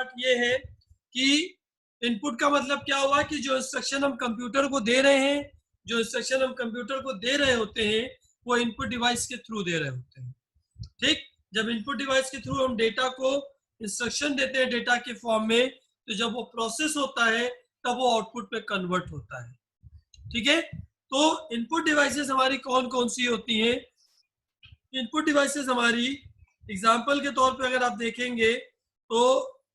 Part ये है कि इनपुट का मतलब क्या हुआ कि जो इंस्ट्रक्शन हम कंप्यूटर को दे रहे हैं, जो इंस्ट्रक्शन हम कंप्यूटर को दे रहे होते हैं वो इनपुट डिवाइस के थ्रू दे रहे होते हैं। ठीक, जब इनपुट डिवाइस के थ्रू हम डेटा को इंस्ट्रक्शन देते हैं डेटा के फॉर्म में, तो जब वो प्रोसेस होता है तब वो आउटपुट में कन्वर्ट होता है। ठीक है, तो इनपुट डिवाइसेस हमारी कौन कौन सी होती हैं? इनपुट डिवाइसेस हमारी एग्जांपल के तौर पे अगर आप देखेंगे तो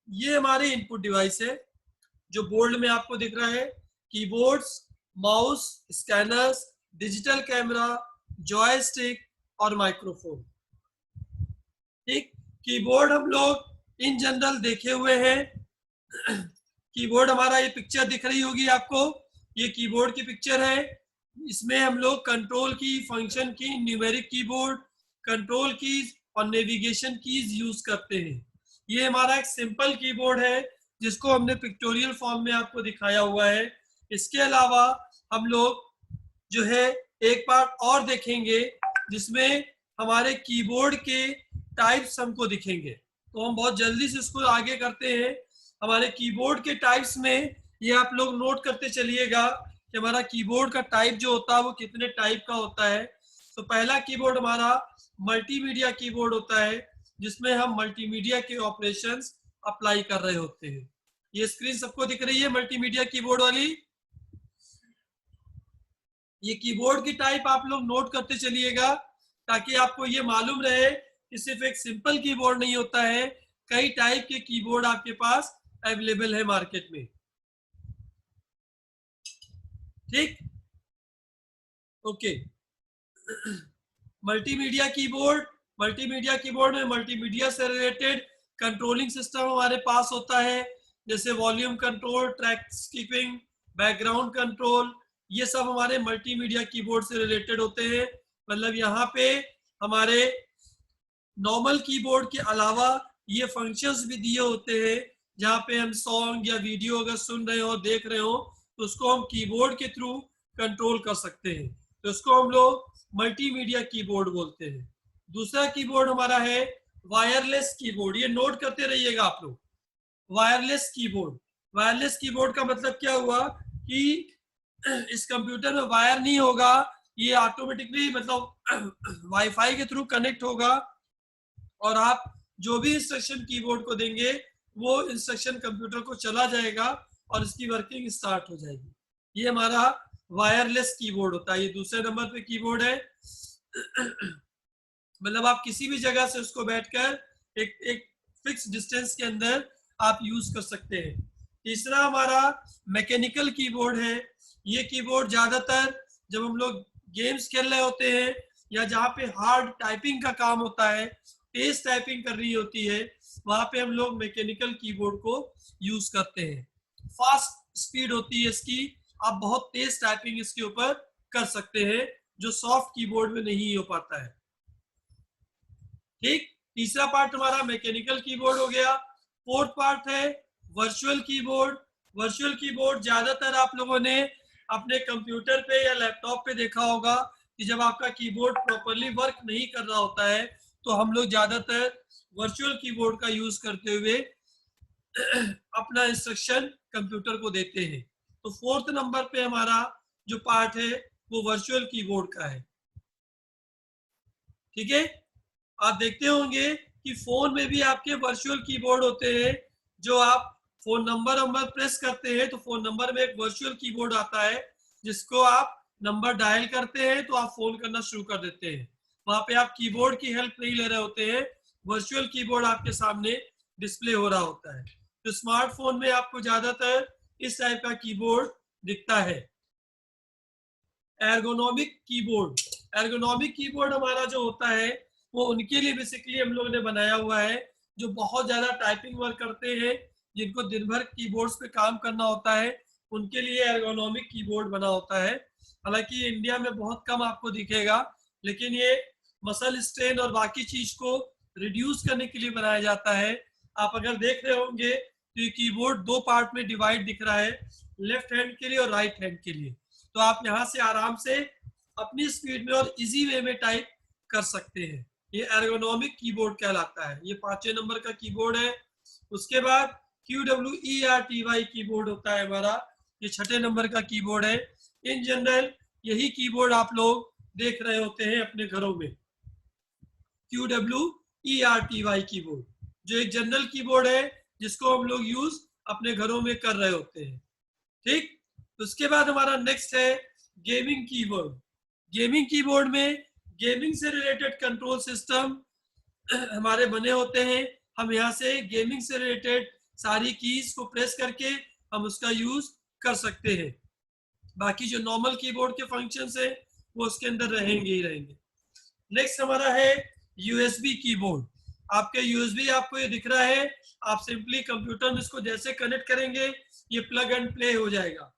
ये हमारी इनपुट डिवाइस है जो बोर्ड में आपको दिख रहा है। Keyboards, mouse, scanners, digital camera, joystick और माइक्रोफोन। ठीक, कीबोर्ड हम लोग इन जनरल देखे हुए हैं। कीबोर्ड हमारा ये पिक्चर दिख रही होगी आपको, ये कीबोर्ड की पिक्चर है। इसमें हम लोग कंट्रोल की, फंक्शन की, न्यूमेरिक कीबोर्ड, कंट्रोल कीज और नेविगेशन कीज यूज करते हैं। ये हमारा एक सिंपल कीबोर्ड है जिसको हमने पिक्टोरियल फॉर्म में आपको दिखाया हुआ है। इसके अलावा हम लोग जो है एक पार्ट और देखेंगे जिसमें हमारे कीबोर्ड के टाइप्स हमको दिखेंगे, तो हम बहुत जल्दी से इसको आगे करते हैं। हमारे कीबोर्ड के टाइप्स में ये आप लोग नोट करते चलिएगा कि हमारा कीबोर्ड का टाइप जो होता है वो कितने टाइप का होता है। तो पहला कीबोर्ड हमारा मल्टीमीडिया कीबोर्ड होता है जिसमें हम मल्टीमीडिया के ऑपरेशंस अप्लाई कर रहे होते हैं। ये स्क्रीन सबको दिख रही है मल्टीमीडिया कीबोर्ड वाली? ये कीबोर्ड की टाइप आप लोग नोट करते चलिएगा ताकि आपको ये मालूम रहे कि सिर्फ एक सिंपल कीबोर्ड नहीं होता है, कई टाइप के कीबोर्ड आपके पास अवेलेबल है मार्केट में। ठीक, okay. Multimedia keyboard, multimedia keyboard में मल्टीमीडिया से रिलेटेड कंट्रोलिंग सिस्टम हमारे पास होता है, जैसे volume control, track keeping, background control, ये सब हमारे मल्टीमीडिया कीबोर्ड से रिलेटेड होते हैं। मतलब यहाँ पे हमारे नॉर्मल कीबोर्ड के अलावा ये फंक्शंस भी दिए होते हैं जहाँ पे हम सॉन्ग या वीडियो अगर सुन रहे हो, देख रहे हो, तो उसको हम कीबोर्ड के थ्रू कंट्रोल कर सकते हैं, तो उसको हम लोग मल्टीमीडिया कीबोर्ड बोलते हैं। दूसरा कीबोर्ड हमारा है वायरलेस कीबोर्ड, ये नोट करते रहिएगा आप लोग। वायरलेस कीबोर्ड, वायरलेस कीबोर्ड का मतलब क्या हुआ कि इस कंप्यूटर में वायर नहीं होगा, ये ऑटोमेटिकली मतलब वाईफाई के थ्रू कनेक्ट होगा और आप जो भी इंस्ट्रक्शन कीबोर्ड को देंगे वो इंस्ट्रक्शन कंप्यूटर को चला जाएगा और इसकी वर्किंग स्टार्ट हो जाएगी। ये हमारा वायरलेस कीबोर्ड होता है। ये दूसरे नंबर पे कीबोर्ड है। मतलब आप किसी भी जगह से उसको बैठकर एक फिक्स डिस्टेंस के अंदर आप यूज कर सकते हैं। तीसरा हमारा मैकेनिकल कीबोर्ड है। ये कीबोर्ड ज्यादातर जब हम लोग गेम्स खेल रहे होते हैं या जहाँ पे हार्ड टाइपिंग का काम होता है, तेज टाइपिंग करनी होती है, वहां पे हम लोग मैकेनिकल कीबोर्ड को यूज करते हैं। फास्ट स्पीड होती है इसकी, आप बहुत तेज टाइपिंग इसके ऊपर कर सकते हैं जो सॉफ्ट कीबोर्ड में नहीं हो पाता है। ठीक, तीसरा पार्ट हमारा मैकेनिकल कीबोर्ड हो गया। फोर्थ पार्ट है वर्चुअल कीबोर्ड। वर्चुअल कीबोर्ड ज्यादातर आप लोगों ने अपने कंप्यूटर पे या लैपटॉप पे देखा होगा कि जब आपका कीबोर्ड प्रॉपरली वर्क नहीं कर रहा होता है तो हम लोग ज्यादातर वर्चुअल कीबोर्ड का यूज करते हुए अपना इंस्ट्रक्शन कंप्यूटर को देते हैं। तो फोर्थ नंबर पे हमारा जो पार्ट है वो वर्चुअल कीबोर्ड का है। ठीक है, आप देखते होंगे कि फोन में भी आपके वर्चुअल कीबोर्ड होते हैं, जो आप फोन नंबर प्रेस करते हैं तो फोन नंबर में एक वर्चुअल कीबोर्ड आता है जिसको आप नंबर डायल करते हैं तो आप फोन करना शुरू कर देते हैं। वहां पे आप कीबोर्ड की हेल्प नहीं ले रहे होते हैं, वर्चुअल कीबोर्ड आपके सामने डिस्प्ले हो रहा होता है। तो स्मार्टफोन में आपको ज्यादातर इस टाइप का कीबोर्ड दिखता है। एर्गोनॉमिक कीबोर्ड, एर्गोनॉमिक कीबोर्ड हमारा जो होता है वो उनके लिए बेसिकली हम लोगों ने बनाया हुआ है जो बहुत ज्यादा टाइपिंग वर्क करते हैं, जिनको दिन भर कीबोर्ड्स पे काम करना होता है, उनके लिए एर्गोनॉमिक कीबोर्ड बना होता है। हालांकि इंडिया में बहुत कम आपको दिखेगा, लेकिन ये मसल स्ट्रेन और बाकी चीज को रिड्यूस करने के लिए बनाया जाता है। आप अगर देख रहे होंगे तो ये कीबोर्ड दो पार्ट में डिवाइड दिख रहा है, लेफ्ट हैंड के लिए और राइट हैंड के लिए। तो आप यहाँ से आराम से अपनी स्पीड में और इजी वे में टाइप कर सकते हैं। ये एर्गोनॉमिक कीबोर्ड कहलाता है। ये 5वें नंबर का कीबोर्ड है। उसके बाद QWERTY कीबोर्ड होता है हमारा, ये 6 नंबर का कीबोर्ड है। इन जनरल यही कीबोर्ड आप लोग देख रहे होते हैं अपने घरों में, QWERTY कीबोर्ड, जो एक जनरल कीबोर्ड है जिसको हम लोग यूज अपने घरों में कर रहे होते हैं। ठीक, उसके बाद हमारा नेक्स्ट है गेमिंग कीबोर्ड। गेमिंग कीबोर्ड में गेमिंग से रिलेटेड कंट्रोल सिस्टम हमारे बने होते हैं। हम यहाँ से गेमिंग से रिलेटेड सारी कीज को प्रेस करके हम उसका यूज कर सकते हैं। बाकी जो नॉर्मल कीबोर्ड के फंक्शंस है वो उसके अंदर रहेंगे ही रहेंगे। नेक्स्ट हमारा है यूएसबी कीबोर्ड। आपके यूएसबी आपको ये दिख रहा है, आप सिंपली कंप्यूटर में इसको जैसे कनेक्ट करेंगे ये प्लग एंड प्ले हो जाएगा।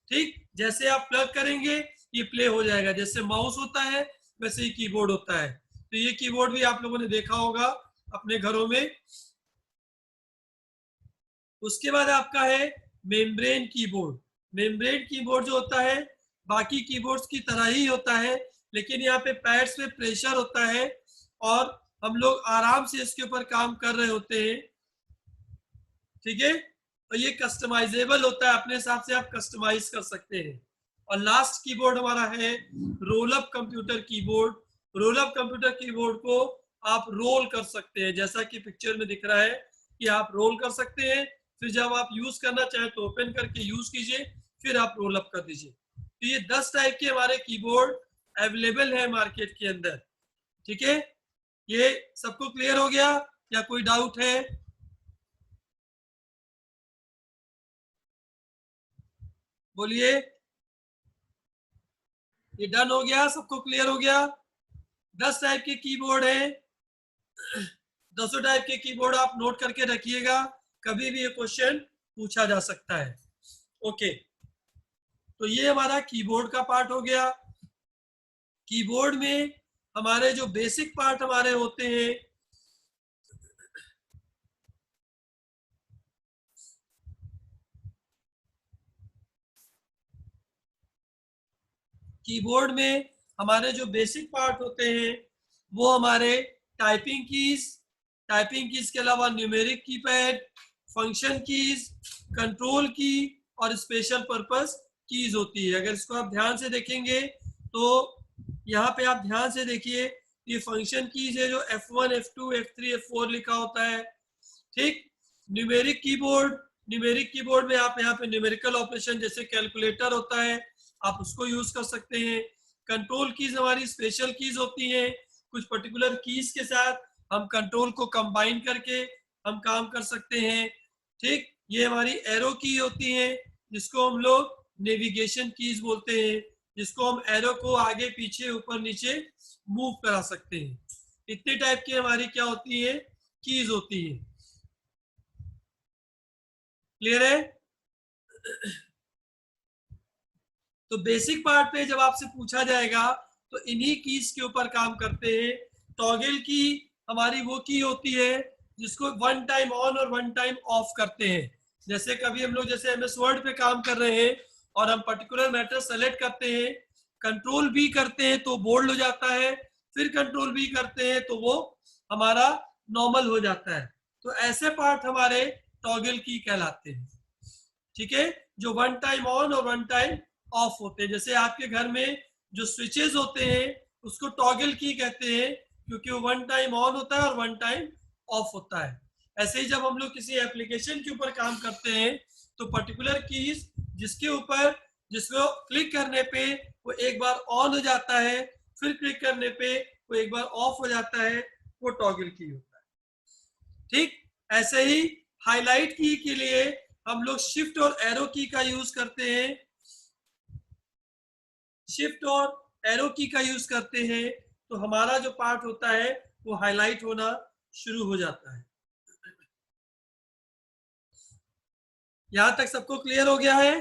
ठीक, जैसे आप प्लग करेंगे ये प्ले हो जाएगा, जैसे माउस होता है वैसे ही कीबोर्ड होता है। तो ये कीबोर्ड भी आप लोगों ने देखा होगा अपने घरों में। उसके बाद आपका है मेम्ब्रेन कीबोर्ड। मेम्ब्रेन कीबोर्ड जो होता है बाकी कीबोर्ड्स की तरह ही होता है, लेकिन यहाँ पे पैड्स पे प्रेशर होता है और हम लोग आराम से इसके ऊपर काम कर रहे होते हैं। ठीक है, तो ये कस्टमाइजेबल होता है, अपने हिसाब से आप कस्टमाइज कर सकते हैं। और लास्ट कीबोर्ड हमारा है roll up computer keyboard. Roll up computer keyboard को आप रोल कर सकते हैं, जैसा कि पिक्चर में दिख रहा है कि आप रोल कर सकते हैं। फिर जब आप यूज करना चाहें तो ओपन करके यूज कीजिए, फिर आप रोल अप कर दीजिए। तो ये 10 टाइप के हमारे कीबोर्ड अवेलेबल है मार्केट के अंदर। ठीक है, ये सबको क्लियर हो गया या कोई डाउट है? बोलिए। ये डन हो गया, सबको क्लियर हो गया? 10 टाइप के कीबोर्ड है, 10 टाइप के कीबोर्ड आप नोट करके रखिएगा, कभी भी ये क्वेश्चन पूछा जा सकता है। ओके, तो ये हमारा कीबोर्ड का पार्ट हो गया। कीबोर्ड में हमारे जो बेसिक पार्ट हमारे होते हैं, कीबोर्ड में हमारे जो बेसिक पार्ट होते हैं वो हमारे टाइपिंग कीज के अलावा numeric keypad, function keys, control की और स्पेशल पर्पस कीज होती है। अगर इसको आप ध्यान से देखेंगे तो यहाँ पे आप ध्यान से देखिए, ये फंक्शन कीज है जो F1, F2, F3, F4 लिखा होता है। ठीक, न्यूमेरिक कीबोर्ड में आप यहाँ पे न्यूमेरिकल ऑपरेशन जैसे कैलकुलेटर होता है, आप उसको यूज कर सकते हैं। कंट्रोल कीज हमारी स्पेशल कीज होती हैं, कुछ पर्टिकुलर कीज के साथ हम कंट्रोल को कंबाइन करके हम काम कर सकते हैं। ठीक, ये हमारी एरो की होती है जिसको हम लोग नेविगेशन कीज बोलते हैं, जिसको हम एरो को आगे पीछे ऊपर नीचे मूव करा सकते हैं। इतने टाइप की हमारी क्या होती है, कीज होती है। क्लियर है? तो बेसिक पार्ट पे जब आपसे पूछा जाएगा तो इन्हीं कीज के ऊपर काम करते हैं। टॉगल की हमारी वो की होती है जिसको वन टाइम ऑन और वन टाइम ऑफ करते हैं। जैसे कभी हम लोग जैसे MS वर्ड पे काम कर रहे हैं और हम पर्टिकुलर मैटर सेलेक्ट करते हैं, कंट्रोल भी करते हैं तो बोल्ड हो जाता है, फिर कंट्रोल भी करते हैं तो वो हमारा नॉर्मल हो जाता है। तो ऐसे पार्ट हमारे टॉगल की कहलाते हैं। ठीक है, जो वन टाइम ऑन और वन टाइम ऑफ होते हैं। जैसे आपके घर में जो स्विचेस होते हैं उसको टॉगल की कहते हैं, क्योंकि वो वन टाइम ऑन होता है और वन टाइम ऑफ होता है। ऐसे ही जब हम लोग किसी एप्लीकेशन के ऊपर काम करते हैं तो पर्टिकुलर कीज जिसको क्लिक करने पे वो एक बार ऑन हो जाता है, फिर क्लिक करने पे वो एक बार ऑफ हो जाता है, वो टॉगल की होता है। ठीक, ऐसे ही हाईलाइट की के लिए हम लोग शिफ्ट और एरो की का यूज करते हैं। शिफ्ट और एरो की का यूज करते हैं तो हमारा जो पार्ट होता है वो हाईलाइट होना शुरू हो जाता है। यहां तक सबको क्लियर हो गया है?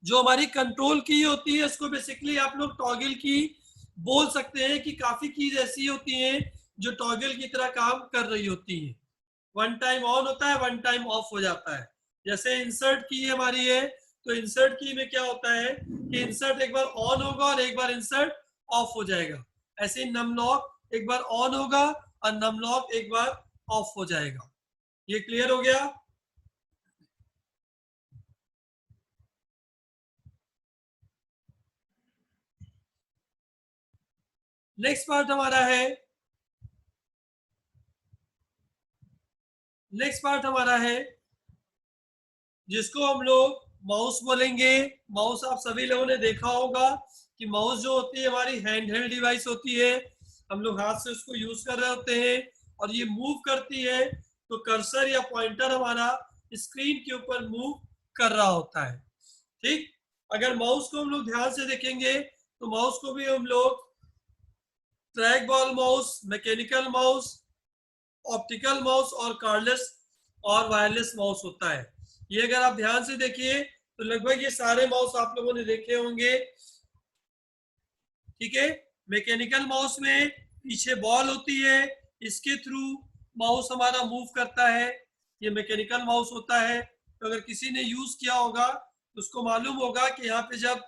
जो हमारी कंट्रोल की होती है इसको बेसिकली आप लोग टॉगल की बोल सकते हैं कि काफी कीज ऐसी होती हैं जो टॉगल की तरह काम कर रही होती है। वन टाइम ऑन होता है, वन टाइम ऑफ हो जाता है। जैसे इंसर्ट की हमारी है, तो इंसर्ट की में क्या होता है कि इंसर्ट एक बार ऑन होगा और एक बार इंसर्ट ऑफ हो जाएगा। ऐसे नम लॉक एक बार ऑन होगा और नम लॉक एक बार ऑफ हो जाएगा। ये क्लियर हो गया? नेक्स्ट पार्ट हमारा है, नेक्स्ट पार्ट हमारा है जिसको हम लोग माउस बोलेंगे। माउस आप सभी लोगों ने देखा होगा कि माउस जो होती है हमारी हैंड हेल्ड डिवाइस होती है, हम लोग हाथ से उसको यूज कर रहे होते हैं और ये मूव करती है तो कर्सर या पॉइंटर हमारा स्क्रीन के ऊपर मूव कर रहा होता है। ठीक, अगर माउस को हम लोग ध्यान से देखेंगे तो माउस को भी हम लोग track ball mouse, mechanical mouse, optical mouse और कार्डलेस और वायरलेस माउस होता है। ये अगर आप ध्यान से देखिए तो लगभग ये सारे माउस आप लोगों ने देखे होंगे। ठीक है, मैकेनिकल माउस में पीछे बॉल होती है, इसके थ्रू माउस हमारा मूव करता है, ये मैकेनिकल माउस होता है। तो अगर किसी ने यूज किया होगा तो उसको मालूम होगा कि यहाँ पे जब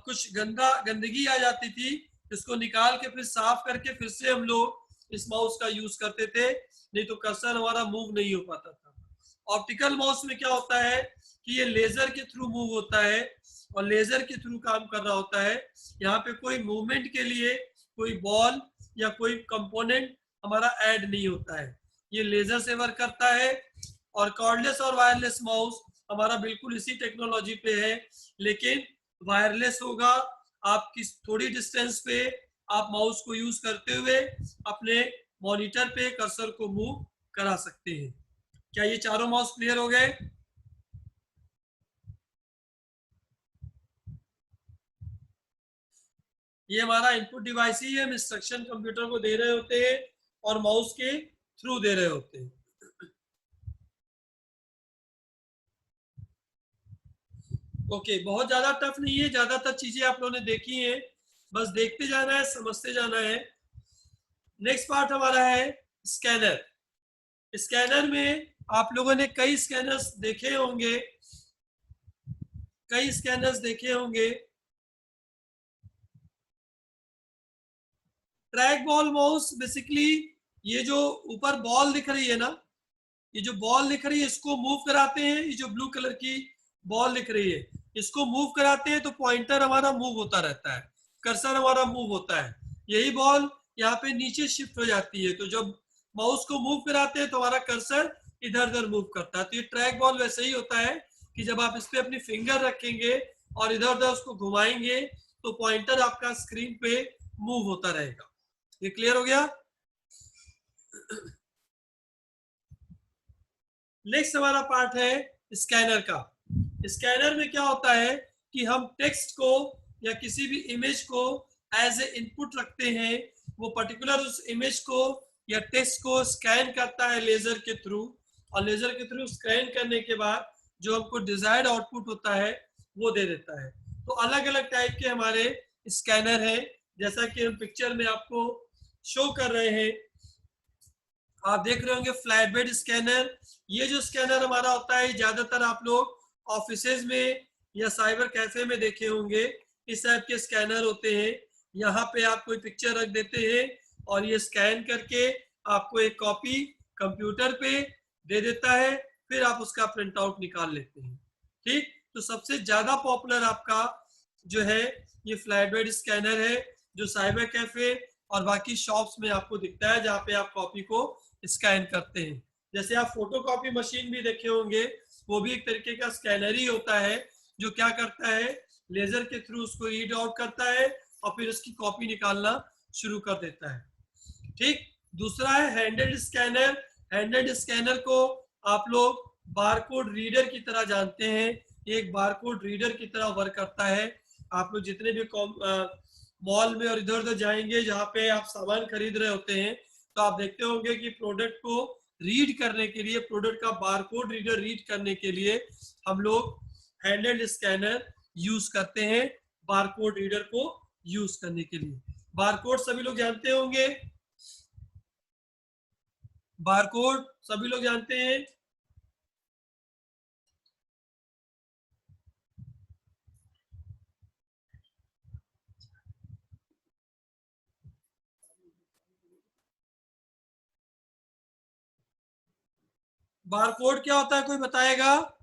कुछ गंदगी आ जाती थी, इसको निकाल के फिर साफ करके फिर से हम लोग इस माउस का यूज करते थे, नहीं तो कर्सर हमारा मूव नहीं हो पाता था। ऑप्टिकल माउस में क्या होता है कि ये लेजर के थ्रू मूव होता है और लेजर के थ्रू काम कर रहा होता है। यहाँ पे कोई मूवमेंट के लिए कोई बॉल या कोई कंपोनेंट हमारा ऐड नहीं होता है, ये लेजर से वर्क करता है। और कॉर्डलेस और वायरलेस माउस हमारा बिल्कुल इसी टेक्नोलॉजी पे है, लेकिन वायरलेस होगा। आप किस थोड़ी डिस्टेंस पे आप माउस को यूज करते हुए अपने मॉनिटर पे कर्सर को मूव करा सकते हैं। क्या ये चारों माउस क्लियर हो गए? ये हमारा इनपुट डिवाइस ही है, हम इंस्ट्रक्शन कंप्यूटर को दे रहे होते हैं और माउस के थ्रू दे रहे होते हैं। ओके, बहुत ज्यादा टफ नहीं है, ज्यादातर चीजें आप लोगों ने देखी हैं, बस देखते जाना है, समझते जाना है। नेक्स्ट पार्ट हमारा है स्कैनर। स्कैनर में आप लोगों ने कई स्कैनर्स देखे होंगे, कई स्कैनर्स देखे होंगे। ट्रैक बॉल माउस बेसिकली ये जो ऊपर बॉल दिख रही है ना, ये जो बॉल दिख रही है इसको मूव कराते हैं, ये जो ब्लू कलर की बॉल दिख रही है इसको मूव कराते हैं तो पॉइंटर हमारा मूव होता रहता है, कर्सर हमारा मूव होता है। यही बॉल यहाँ पे नीचे शिफ्ट हो जाती है, तो जब माउस को मूव कराते हैं तो हमारा कर्सर इधर उधर मूव करता है। तो ये ट्रैक बॉल वैसे ही होता है कि जब आप इस पे अपनी फिंगर रखेंगे और इधर उधर उसको घुमाएंगे तो पॉइंटर आपका स्क्रीन पे मूव होता रहेगा। ये क्लियर हो गया? नेक्स्ट हमारा पार्ट है स्कैनर का। स्कैनर में क्या होता है कि हम टेक्स्ट को या किसी भी इमेज को एज ए इनपुट रखते हैं, वो पर्टिकुलर उस इमेज को या टेक्स्ट को स्कैन करता है लेजर के थ्रू, और लेजर के थ्रू स्कैन करने के बाद जो हमको डिजायर्ड आउटपुट होता है वो दे देता है। तो अलग अलग टाइप के हमारे स्कैनर हैं, जैसा कि हम पिक्चर में आपको शो कर रहे हैं। आप देख रहे होंगे फ्लैट बेड स्कैनर। ये जो स्कैनर हमारा होता है ज्यादातर आप लोग ऑफिसेज में या साइबर कैफे में देखे होंगे, इस टाइप के स्कैनर होते हैं। यहाँ पे आप कोई पिक्चर रख देते हैं और ये स्कैन करके आपको एक कॉपी कंप्यूटर पे दे देता है, फिर आप उसका प्रिंट आउट निकाल लेते हैं। ठीक, तो सबसे ज्यादा पॉपुलर आपका जो है ये फ्लैट बेड स्कैनर है, जो साइबर कैफे और बाकी शॉप्स में आपको दिखता है, जहाँ पे आप कॉपी को स्कैन करते हैं। जैसे आप फोटो कॉपी मशीन भी देखे होंगे, वो भी एक तरीके का स्कैनर ही होता है, जो क्या करता है लेजर के थ्रू उसको रीड आउट करता है और फिर उसकी कॉपी निकालना शुरू कर देता है। ठीक, दूसरा है हैंडेड स्कैनर। हैंडेड स्कैनर को आप लोग बारकोड रीडर की तरह जानते हैं, एक बारकोड रीडर की तरह वर्क करता है। आप लोग जितने भी मॉल में और इधर उधर जाएंगे जहाँ पे आप सामान खरीद रहे होते हैं, तो आप देखते होंगे कि प्रोडक्ट को रीड करने के लिए, प्रोडक्ट का बारकोड रीडर रीड करने के लिए हम लोग हैंडेड स्कैनर यूज करते हैं, बारकोड रीडर को यूज करने के लिए। बारकोड सभी लोग जानते होंगे, बारकोड सभी लोग जानते हैं। बारकोड क्या होता है, कोई बताएगा?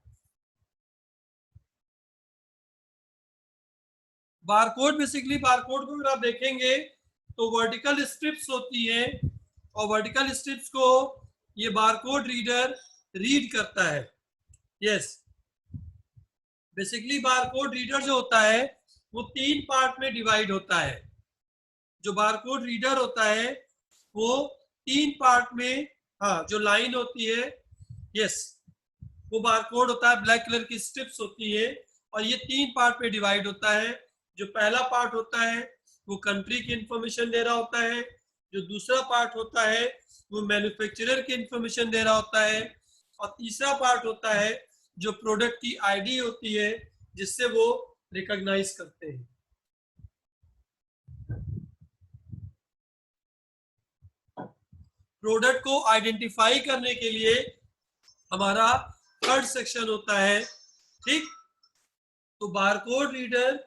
बारकोड बेसिकली, बारकोड को अगर आप देखेंगे तो वर्टिकल स्ट्रिप्स होती है, और वर्टिकल स्ट्रिप्स को ये बारकोड रीडर रीड करता है। यस, बेसिकली बारकोड रीडर जो होता है वो 3 पार्ट में डिवाइड होता है। जो बारकोड रीडर होता है वो 3 पार्ट में, हाँ, जो लाइन होती है, यस, वो बारकोड होता है, ब्लैक कलर की स्ट्रिप्स होती है, और ये 3 पार्ट में डिवाइड होता है। जो पहला पार्ट होता है वो कंट्री की इंफॉर्मेशन दे रहा होता है, जो दूसरा पार्ट होता है वो मैन्युफैक्चरर की इंफॉर्मेशन दे रहा होता है, और तीसरा पार्ट होता है जो प्रोडक्ट की आईडी होती है जिससे वो रिकॉग्नाइज करते हैं। प्रोडक्ट को आइडेंटिफाई करने के लिए हमारा थर्ड सेक्शन होता है, ठीक। तो barcode reader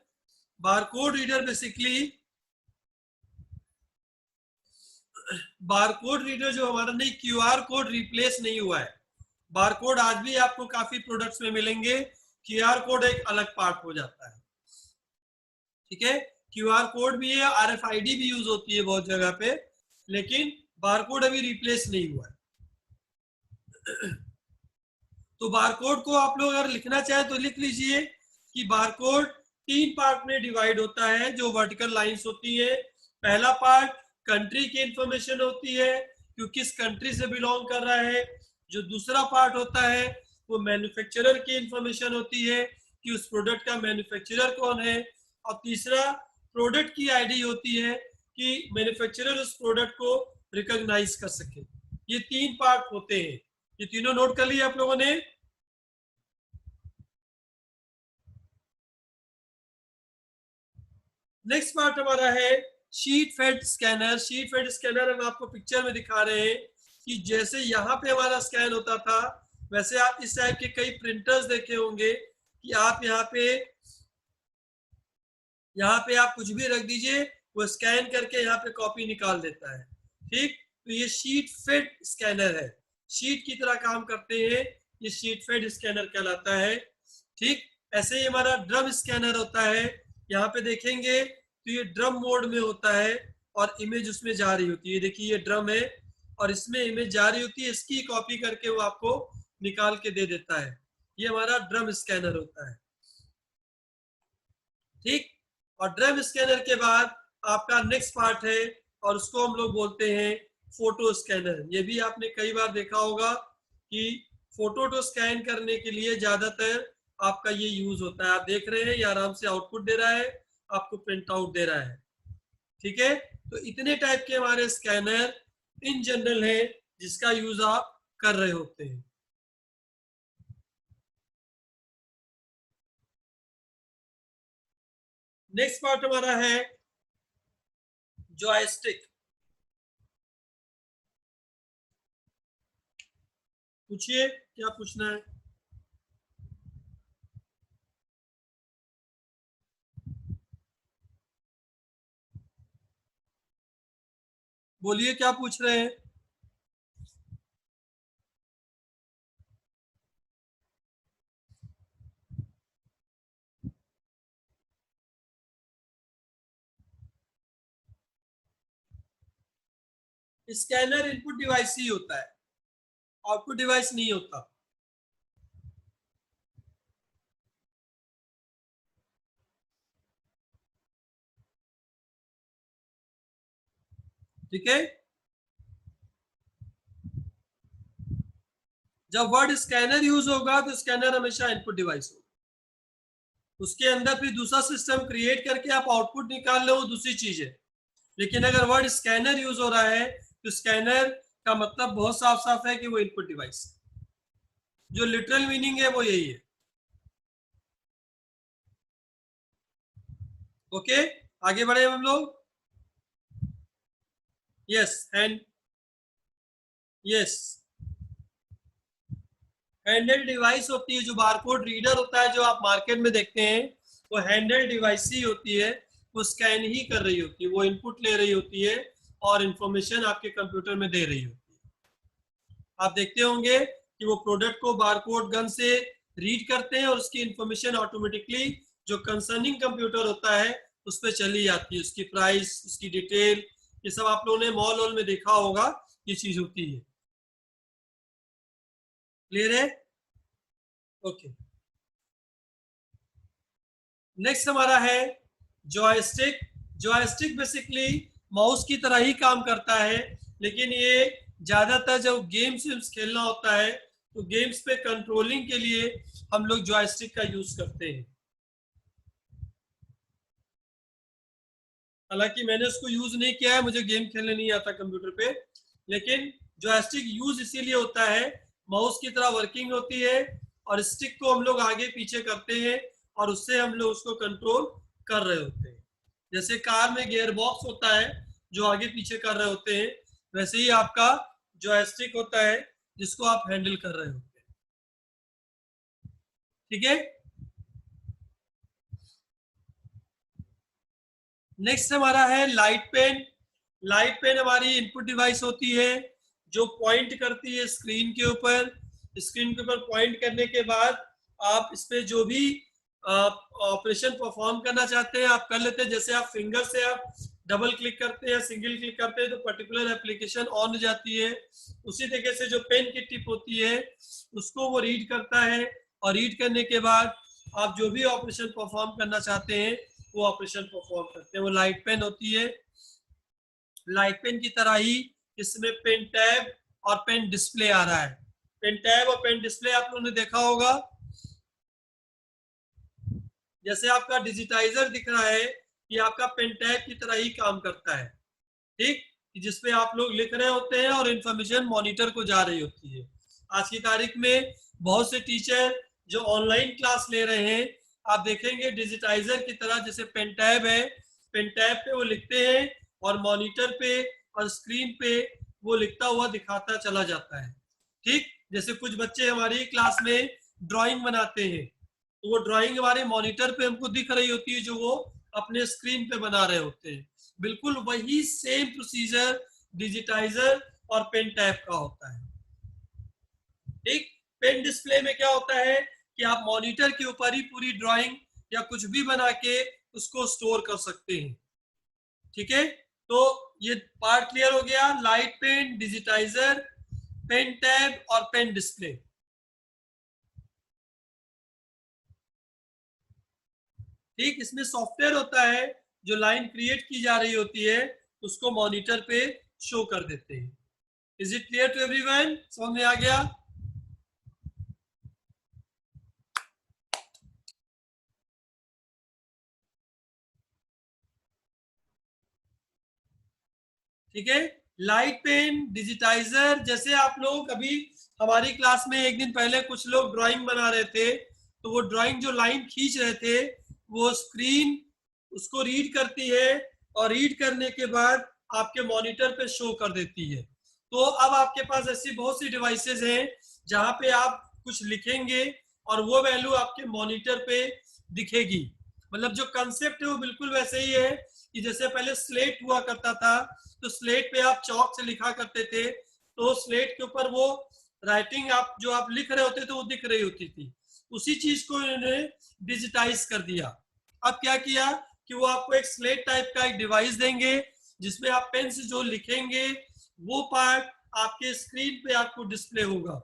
basically, barcode reader जो हमारा नहीं, क्यूआर कोड रिप्लेस नहीं हुआ है। बारकोड आज भी आपको काफी प्रोडक्ट्स में मिलेंगे, क्यूआर कोड एक अलग पार्ट हो जाता है, ठीक है। क्यूआर कोड भी है, आरएफआईडी भी यूज होती है बहुत जगह पे, लेकिन बारकोड अभी रिप्लेस नहीं हुआ है। तो बारकोड को आप लोग अगर लिखना चाहे तो लिख लीजिए कि बारकोड 3 पार्ट में डिवाइड होता है, जो वर्टिकल लाइंस होती है। पहला पार्ट कंट्री की इंफॉर्मेशन होती है, कि किस कंट्री से बिलोंग कर रहा है। जो दूसरा पार्ट होता है वो मैन्युफैक्चरर की इंफॉर्मेशन होती है, कि उस प्रोडक्ट का मैन्युफैक्चरर कौन है। और तीसरा प्रोडक्ट की आईडी होती है, कि मैन्युफैक्चरर उस प्रोडक्ट को रिकॉग्नाइज कर सके। ये 3 पार्ट होते हैं। ये तीनों नोट कर लिए आप लोगों ने? नेक्स्ट पार्ट हमारा है sheet fed scanner. Sheet fed scanner हम आपको पिक्चर में दिखा रहे हैं कि जैसे यहाँ पे हमारा स्कैन होता था, वैसे आप इस टाइप के कई प्रिंटर्स देखे होंगे कि आप यहाँ पे आप कुछ भी रख दीजिए, वो स्कैन करके यहाँ पे कॉपी निकाल देता है, ठीक। तो ये शीट फेड स्कैनर है, शीट की तरह काम करते हैं, ये शीट फेड स्कैनर कहलाता है, ठीक। ऐसे ही हमारा ड्रम स्कैनर होता है। यहाँ पे देखेंगे तो ये ड्रम मोड में होता है और इमेज उसमें जा रही होती है। देखिए ये ड्रम है और इसमें इमेज जा रही होती है, इसकी कॉपी करके वो आपको निकाल के दे देता है। ये हमारा ड्रम स्कैनर होता है, ठीक। और ड्रम स्कैनर के बाद आपका नेक्स्ट पार्ट है, और उसको हम लोग बोलते हैं फोटो स्कैनर। ये भी आपने कई बार देखा होगा कि फोटो तो स्कैन करने के लिए ज्यादातर आपका ये यूज होता है। आप देख रहे हैं ये आराम से आउटपुट दे रहा है, आपको प्रिंट आउट दे रहा है, ठीक है। तो इतने टाइप के हमारे स्कैनर इन जनरल है जिसका यूज आप कर रहे होते हैं। नेक्स्ट पार्ट हमारा है जॉयस्टिक। पूछिए क्या पूछना है। बोलिए क्या पूछ रहे हैं। स्कैनर इनपुट डिवाइस ही होता है, आउटपुट डिवाइस नहीं होता, ठीक है। जब वर्ड स्कैनर यूज होगा तो स्कैनर हमेशा इनपुट डिवाइस होगा, उसके अंदर फिर दूसरा सिस्टम क्रिएट करके आप आउटपुट निकाल लो, वो दूसरी चीज है। लेकिन अगर वर्ड स्कैनर यूज हो रहा है तो स्कैनर का मतलब बहुत साफ साफ है कि वो इनपुट डिवाइस, जो लिटरल मीनिंग है वो यही है। ओके, आगे बढ़े हम लोग। Yes, hand, yes, handle device होती है। जो बारकोड रीडर होता है जो आप मार्केट में देखते हैं, वो हैंडल डिवाइस ही होती है। वो स्कैन ही कर रही होती है, वो इनपुट ले रही होती है और इंफॉर्मेशन आपके कंप्यूटर में दे रही होती है। आप देखते होंगे कि वो प्रोडक्ट को बारकोड गन से रीड करते हैं और उसकी इंफॉर्मेशन ऑटोमेटिकली जो कंसर्निंग कंप्यूटर होता है उस पर चली जाती है, उसकी प्राइस, उसकी डिटेल, ये सब आप लोगों ने मॉल वॉल में देखा होगा, ये चीज होती है। क्लियर है? ओके। नेक्स्ट हमारा है जॉयस्टिक। जॉयस्टिक बेसिकली माउस की तरह ही काम करता है, लेकिन ये ज्यादातर जब गेम्स खेलना होता है तो गेम्स पे कंट्रोलिंग के लिए हम लोग जॉयस्टिक का यूज करते हैं। हालांकि मैंने उसको यूज नहीं किया है, मुझे गेम खेलने नहीं आता कंप्यूटर पे, लेकिन जॉयस्टिक यूज इसीलिए होता है, माउस की तरह वर्किंग होती है और स्टिक को हम लोग आगे पीछे करते हैं और उससे हम लोग उसको कंट्रोल कर रहे होते हैं। जैसे कार में गियर बॉक्स होता है जो आगे पीछे कर रहे होते हैं, वैसे ही आपका जॉयस्टिक होता है जिसको आप हैंडल कर रहे होते हैं। ठीक है? नेक्स्ट हमारा है लाइट पेन। लाइट पेन हमारी इनपुट डिवाइस होती है जो पॉइंट करती है स्क्रीन के ऊपर। स्क्रीन के ऊपर पॉइंट करने के बाद आप इस पे जो भी ऑपरेशन परफॉर्म करना चाहते हैं आप कर लेते हैं। जैसे आप फिंगर से आप डबल क्लिक करते हैं, सिंगल क्लिक करते हैं तो पर्टिकुलर एप्लीकेशन ऑन हो जाती है। उसी तरीके से जो पेन की टिप होती है उसको वो रीड करता है और रीड करने के बाद आप जो भी ऑपरेशन परफॉर्म करना चाहते हैं वो ऑपरेशन परफॉर्म करते हैं। वो लाइट पेन होती है। लाइट पेन की तरह ही इसमें पेन टैब और पेन डिस्प्ले आ रहा है। पेन टैब और पेन डिस्प्ले आप लोगों ने देखा होगा। जैसे आपका डिजिटाइजर दिख रहा है, ये आपका पेन टैब की तरह ही काम करता है, ठीक, जिसपे आप लोग लिख रहे होते हैं और इंफॉर्मेशन मॉनिटर को जा रही होती है। आज की तारीख में बहुत से टीचर जो ऑनलाइन क्लास ले रहे हैं आप देखेंगे डिजिटाइजर की तरह, जैसे पेन टैब है, पेन टैब पे वो लिखते हैं और मॉनिटर पे और स्क्रीन पे वो लिखता हुआ दिखाता चला जाता है। ठीक, जैसे कुछ बच्चे हमारी क्लास में ड्राइंग बनाते हैं तो वो ड्राइंग हमारे मॉनिटर पे हमको दिख रही होती है जो वो अपने स्क्रीन पे बना रहे होते हैं। बिल्कुल वही सेम प्रोसीजर डिजिटाइजर और पेन टैब का होता है। ठीक, पेन डिस्प्ले में क्या होता है कि आप मॉनिटर के ऊपर ही पूरी ड्राइंग या कुछ भी बना के उसको स्टोर कर सकते हैं। ठीक है, तो ये पार्ट क्लियर हो गया। Light pen, digitizer, pen tab और पेन डिस्प्ले। ठीक, इसमें सॉफ्टवेयर होता है जो लाइन क्रिएट की जा रही होती है उसको मॉनिटर पे शो कर देते हैं। Is it clear to everyone? समझ में आ गया? ठीक है, लाइट पेन, डिजिटाइजर, जैसे आप लोग अभी हमारी क्लास में एक दिन पहले कुछ लोग ड्राइंग बना रहे थे तो वो ड्राइंग जो लाइन खींच रहे थे वो स्क्रीन उसको रीड करती है और रीड करने के बाद आपके मॉनिटर पे शो कर देती है। तो अब आपके पास ऐसी बहुत सी डिवाइसेस हैं जहां पे आप कुछ लिखेंगे और वो वैल्यू आपके मॉनिटर पे दिखेगी। मतलब जो कंसेप्ट है वो बिल्कुल वैसे ही है कि जैसे पहले स्लेट हुआ करता था तो स्लेट पे आप चौक से लिखा करते थे तो स्लेट के ऊपर वो राइटिंग आप जो आप लिख रहे होते थे वो दिख रही होती थी। उसी चीज को इन्होंने डिजिटाइज कर दिया। अब क्या किया कि वो आपको एक स्लेट टाइप का एक डिवाइस देंगे जिसमें आप पेन से जो लिखेंगे वो पार्ट आपके स्क्रीन पे आपको डिस्प्ले होगा।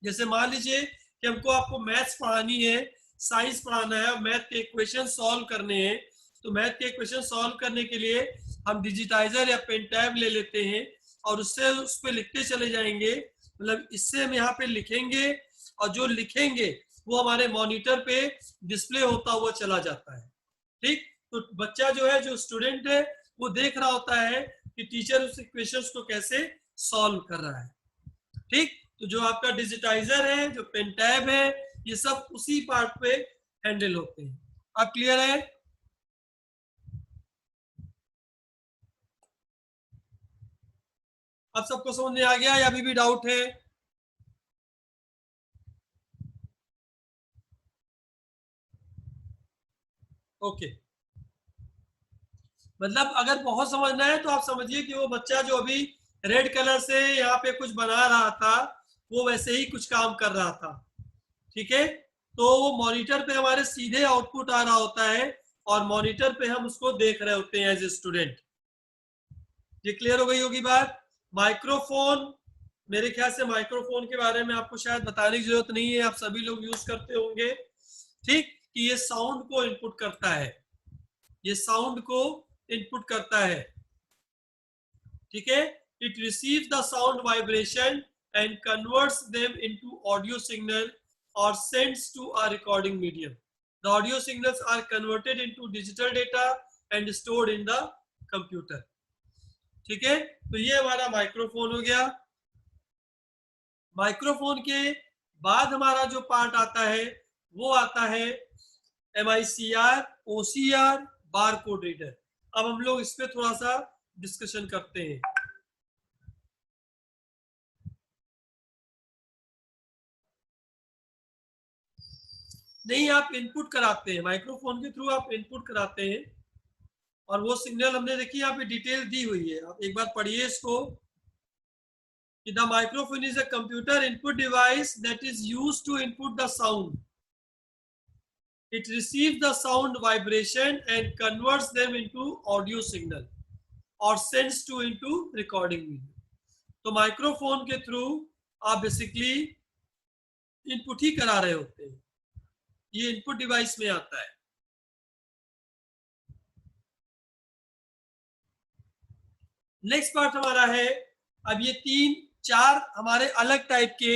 जैसे मान लीजिए कि हमको आपको मैथ्स पढ़ानी है, साइंस पढ़ाना है, मैथ के इक्वेशन सॉल्व करने हैं, तो मैथ के इक्वेशन सॉल्व करने के लिए हम डिजिटाइजर या पेन टैब ले लेते हैं और उससे उस पर लिखते चले जाएंगे। मतलब इससे हम यहाँ पे लिखेंगे और जो लिखेंगे वो हमारे मॉनिटर पे डिस्प्ले होता हुआ चला जाता है। ठीक, तो बच्चा जो है, जो स्टूडेंट है, वो देख रहा होता है कि टीचर उस इक्वेशंस को कैसे सॉल्व कर रहा है। ठीक, तो जो आपका डिजिटाइजर है, जो पेन टैब है, ये सब उसी पार्ट पे हैंडल होते हैं। अब क्लियर है? अब सबको समझ में आ गया या अभी भी डाउट है? ओके, मतलब अगर बहुत समझना है तो आप समझिए कि वो बच्चा जो अभी रेड कलर से यहाँ पे कुछ बना रहा था वो वैसे ही कुछ काम कर रहा था, ठीक है। तो वो मॉनिटर पे हमारे सीधे आउटपुट आ रहा होता है और मॉनिटर पे हम उसको देख रहे होते हैं एज ए स्टूडेंट। ये क्लियर हो गई होगी बात। माइक्रोफोन, मेरे ख्याल से माइक्रोफोन के बारे में आपको शायद बताने की जरूरत नहीं है, आप सभी लोग यूज करते होंगे, ठीक, कि ये साउंड को इनपुट करता है, ये साउंड को इनपुट करता है, ठीक है। It receives the sound vibration and converts them into audio signal और sends to a recording medium. The audio signals are converted into digital data and stored in the computer, ठीक है। तो ये हमारा माइक्रोफोन हो गया। माइक्रोफोन के बाद हमारा जो पार्ट आता है वो आता है MICR, OCR, bar code reader. अब हम लोग इस पे थोड़ा सा डिस्कशन करते हैं। नहीं, आप इनपुट कराते हैं, माइक्रोफोन के थ्रू आप इनपुट कराते हैं और वो सिग्नल हमने देखिए यहाँ पे डिटेल दी हुई है, आप एक बार पढ़िए इसको। The microphone is a computer input device that is used to input the sound. It receives the sound vibration and converts them into audio signal or sends to into recording medium. तो microphone के through आप basically input ही करा रहे होते हैं, ये input device में आता है। नेक्स्ट पार्ट हमारा है, अब ये 3-4 हमारे अलग टाइप के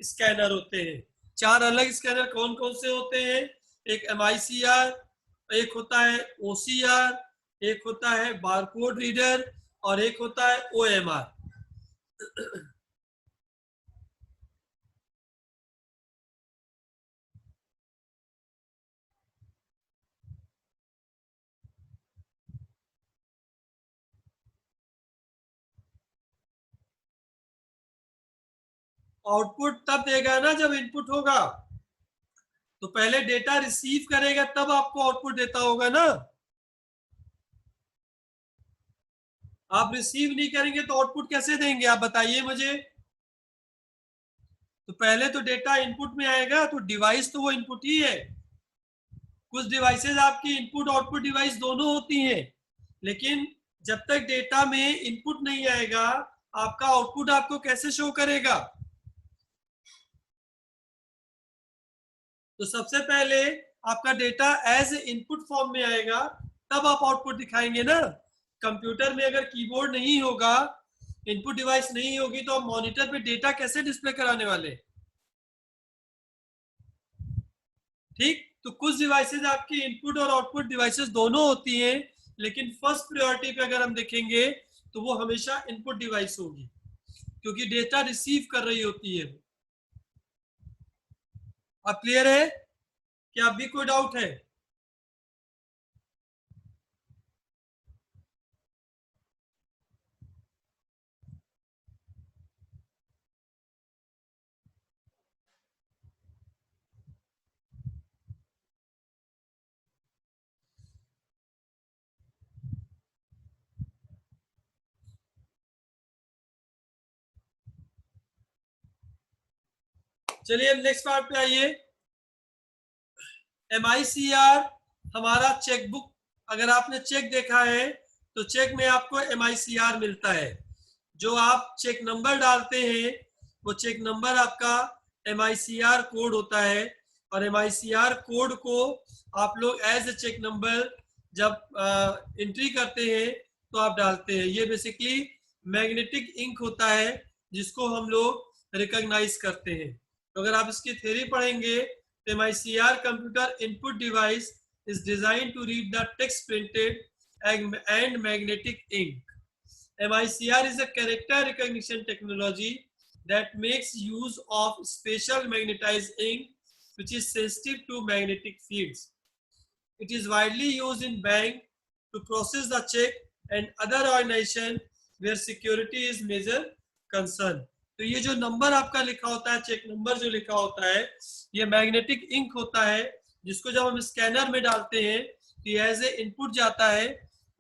स्कैनर होते हैं। 4 अलग स्कैनर कौन कौन से होते हैं? एक MICR, एक होता है OCR, एक होता है बारकोड रीडर और एक होता है OMR। आउटपुट तब देगा ना जब इनपुट होगा, तो पहले डेटा रिसीव करेगा तब आपको आउटपुट देता होगा ना। आप रिसीव नहीं करेंगे तो आउटपुट कैसे देंगे, आप बताइए मुझे। तो पहले तो डेटा इनपुट में आएगा, तो डिवाइस तो वो इनपुट ही है। कुछ डिवाइसेस आपकी इनपुट आउटपुट डिवाइस दोनों होती हैं, लेकिन जब तक डेटा में इनपुट नहीं आएगा आपका आउटपुट आपको कैसे शो करेगा। तो सबसे पहले आपका डेटा एज इनपुट फॉर्म में आएगा, तब आप आउटपुट दिखाएंगे ना। कंप्यूटर में अगर कीबोर्ड नहीं होगा, इनपुट डिवाइस नहीं होगी, तो आप मॉनिटर पे डेटा कैसे डिस्प्ले कराने वाले, ठीक। तो कुछ डिवाइसेस आपकी इनपुट और आउटपुट डिवाइसेस दोनों होती हैं, लेकिन फर्स्ट प्रायोरिटी पे अगर हम देखेंगे तो वो हमेशा इनपुट डिवाइस होगी, क्योंकि डेटा रिसीव कर रही होती है। अब क्लियर है? क्या अभी कोई डाउट है? चलिए अब नेक्स्ट पार्ट पे आइए। MICR हमारा चेकबुक, अगर आपने चेक देखा है तो चेक में आपको MICR मिलता है। जो आप चेक नंबर डालते हैं वो चेक नंबर आपका MICR कोड होता है, और MICR कोड को आप लोग एज ए चेक नंबर जब एंट्री करते हैं तो आप डालते हैं। ये बेसिकली मैग्नेटिक इंक होता है जिसको हम लोग रिकॉग्नाइज करते हैं। तो अगर आप इसकी थ्योरी पढ़ेंगे, MICR computer input device is designed to read the text printed and magnetic ink. MICR is a character recognition technology that makes use of special magnetized ink which is sensitive to magnetic fields. It is widely used in bank to process the check and other organization where security is major concern. तो ये जो number आपका लिखा होता है, check number जो लिखा होता है, ये मैग्नेटिक इंक होता है जिसको जब हम स्कैनर में डालते हैं तो ये एज ए इनपुट जाता है,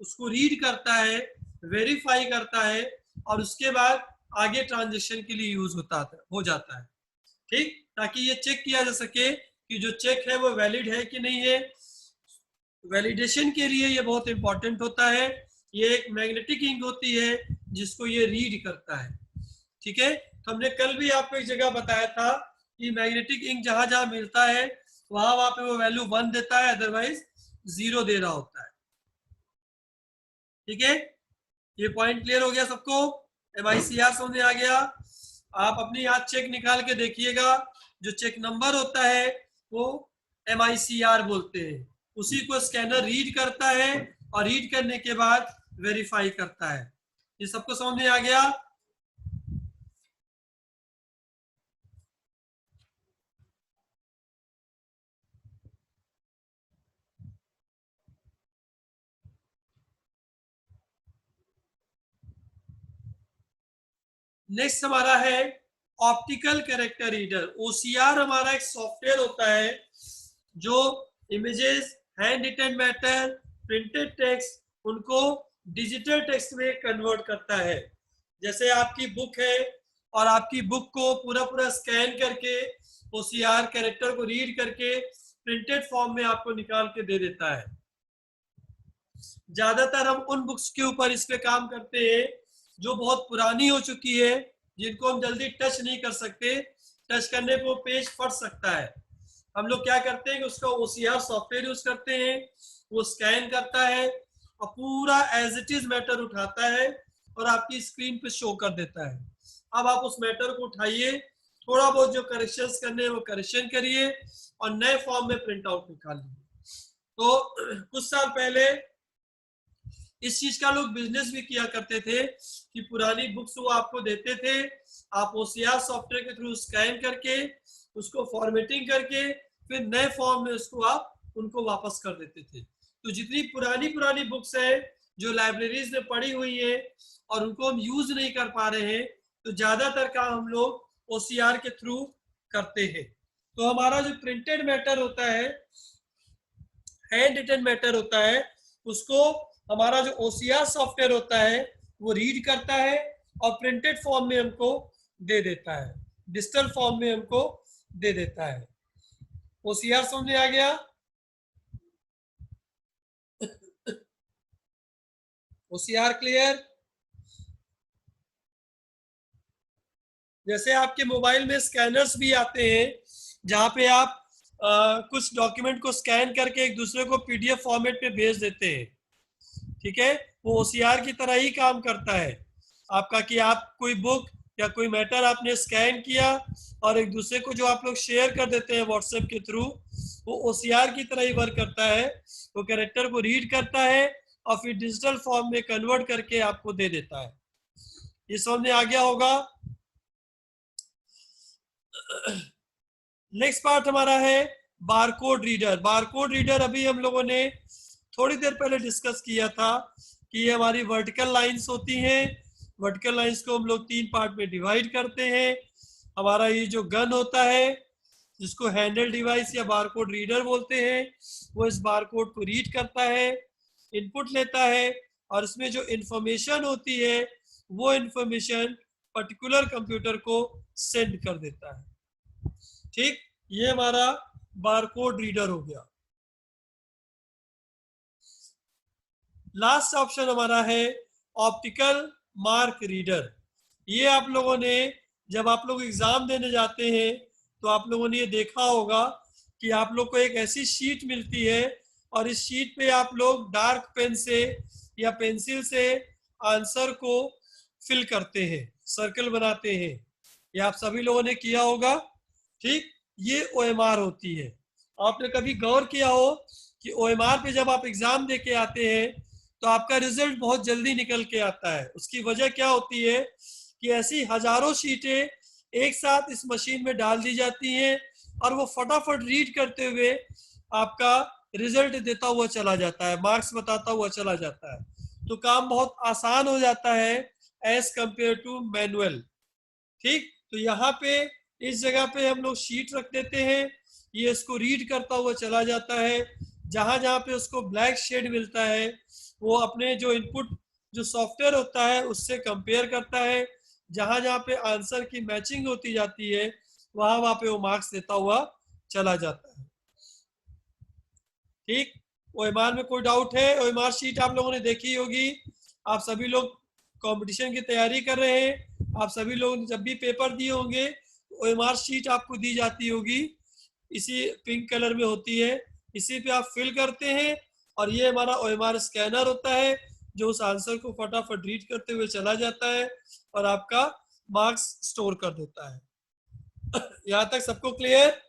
उसको रीड करता है, वेरीफाई करता है और उसके बाद आगे ट्रांजेक्शन के लिए यूज हो जाता है। ठीक, ताकि ये चेक किया जा सके कि जो चेक है वो वैलिड है कि नहीं है। वैलिडेशन के लिए ये बहुत इंपॉर्टेंट होता है। ये एक मैग्नेटिक इंक होती है जिसको ये रीड करता है। ठीक है, तो हमने कल भी आपको एक जगह बताया था कि मैग्नेटिक इंक जहां जहां मिलता है वहां पे वो वैल्यू 1 देता है, अदरवाइज 0 दे रहा होता है। ठीक है, ये पॉइंट क्लियर हो गया सबको? MICR समझ आ गया? आप अपनी याद चेक निकाल के देखिएगा, जो चेक नंबर होता है वो MICR बोलते हैं। उसी को स्कैनर रीड करता है और रीड करने के बाद वेरीफाई करता है। ये सबको समझ में आ गया? नेक्स्ट हमारा है ऑप्टिकल कैरेक्टर रीडर। OCR हमारा एक सॉफ्टवेयर होता है जो images, hand written matter, printed text, उनको डिजिटल टेक्स्ट में कन्वर्ट करता है। जैसे आपकी बुक है और आपकी बुक को पूरा पूरा स्कैन करके OCR कैरेक्टर को रीड करके प्रिंटेड फॉर्म में आपको निकाल के दे देता है। ज्यादातर हम उन बुक्स के ऊपर इस पे काम करते हैं जो बहुत पुरानी हो चुकी है, जिनको हम जल्दी टच नहीं कर सकते। टच करने पे वो पेज फट सकता है। हम लोग क्या करते हैं कि उसका OCR सॉफ्टवेयर यूज करते हैं, वो स्कैन करता है और पूरा एज इट इज मैटर उठाता है और आपकी स्क्रीन पे शो कर देता है। अब आप उस मैटर को उठाइए, थोड़ा बहुत जो करेक्शंस करने हैं वो करेक्शन करिए और नए फॉर्म में प्रिंट आउट निकालिए। तो कुछ साल पहले इस चीज का लोग बिजनेस भी किया करते थे कि पुरानी बुक्स वो आपको देते थे, आप OCR सॉफ्टवेयर के थ्रू स्कैन करके उसको फॉर्मेटिंग करके फिर नए फॉर्म में उसको आप उनको वापस कर देते थे। तो जितनी पुरानी पुरानी बुक्स है जो लाइब्रेरीज में पड़ी हुई है और उनको हम यूज नहीं कर पा रहे हैं, तो ज्यादातर काम हम लोग OCR के थ्रू करते हैं। तो हमारा जो प्रिंटेड मैटर होता है, हैंड रिटन मैटर होता है, उसको हमारा जो OCR सॉफ्टवेयर होता है वो रीड करता है और प्रिंटेड फॉर्म में हमको दे देता है, डिजिटल फॉर्म में हमको दे देता है। OCR समझ में आ गया? OCR clear? जैसे आपके मोबाइल में स्कैनर्स भी आते हैं जहाँ पे आप कुछ डॉक्यूमेंट को स्कैन करके एक दूसरे को PDF फॉर्मेट में भेज देते हैं। ठीक है, वो OCR की तरह ही काम करता है आपका, कि आप कोई बुक या कोई मैटर आपने स्कैन किया और एक दूसरे को जो आप लोग शेयर कर देते हैं व्हाट्सएप के थ्रू, वो OCR की तरह ही वर्क करता है। वो कैरेक्टर को रीड करता है और फिर डिजिटल फॉर्म में कन्वर्ट करके आपको दे देता है। ये समझ में आ गया होगा? नेक्स्ट पार्ट हमारा है बारकोड रीडर। बारकोड रीडर अभी हम लोगों ने थोड़ी देर पहले डिस्कस किया था कि ये हमारी वर्टिकल लाइंस होती हैं। वर्टिकल लाइंस को हम लोग 3 पार्ट में डिवाइड करते हैं। हमारा ये जो गन होता है जिसको हैंडल डिवाइस या बारकोड रीडर बोलते हैं, वो इस बारकोड को रीड करता है, इनपुट लेता है और इसमें जो इंफॉर्मेशन होती है वो इंफॉर्मेशन पर्टिकुलर कंप्यूटर को सेंड कर देता है। ठीक, ये हमारा बारकोड रीडर हो गया। लास्ट ऑप्शन हमारा है ऑप्टिकल मार्क रीडर। ये आप लोगों ने जब आप लोग एग्जाम देने जाते हैं तो आप लोगों ने ये देखा होगा कि आप लोग को एक ऐसी शीट मिलती है और इस शीट पे आप लोग डार्क पेन से या पेंसिल से आंसर को फिल करते हैं, सर्कल बनाते हैं। ये आप सभी लोगों ने किया होगा। ठीक, ये OMR होती है। आपने कभी गौर किया हो कि OMR पे जब आप एग्जाम दे के आते हैं तो आपका रिजल्ट बहुत जल्दी निकल के आता है। उसकी वजह क्या होती है कि ऐसी हजारों शीटें एक साथ इस मशीन में डाल दी जाती हैं और वो फटाफट रीड करते हुए आपका रिजल्ट देता हुआ चला जाता है, मार्क्स बताता हुआ चला जाता है। तो काम बहुत आसान हो जाता है एज कंपेयर टू मैनुअल। ठीक, तो यहाँ पे इस जगह पे हम लोग शीट रख देते हैं, ये इसको रीड करता हुआ चला जाता है। जहां जहां पे उसको ब्लैक शेड मिलता है वो अपने जो इनपुट जो सॉफ्टवेयर होता है उससे कंपेयर करता है। जहां जहां पे आंसर की मैचिंग होती जाती है वहां वहां पे वो मार्क्स देता हुआ चला जाता है। ठीक, ओएमआर में कोई डाउट है? ओएमआर शीट आप लोगों ने देखी होगी। आप सभी लोग कंपटीशन की तैयारी कर रहे हैं, आप सभी लोग जब भी पेपर दिए होंगे ओएमआर शीट आपको दी जाती होगी, इसी पिंक कलर में होती है, इसी पे आप फिल करते हैं और ये हमारा ओएमआर स्कैनर होता है जो उस आंसर को फटाफट रीड करते हुए चला जाता है और आपका मार्क्स स्टोर कर देता है। यहाँ तक सबको क्लियर?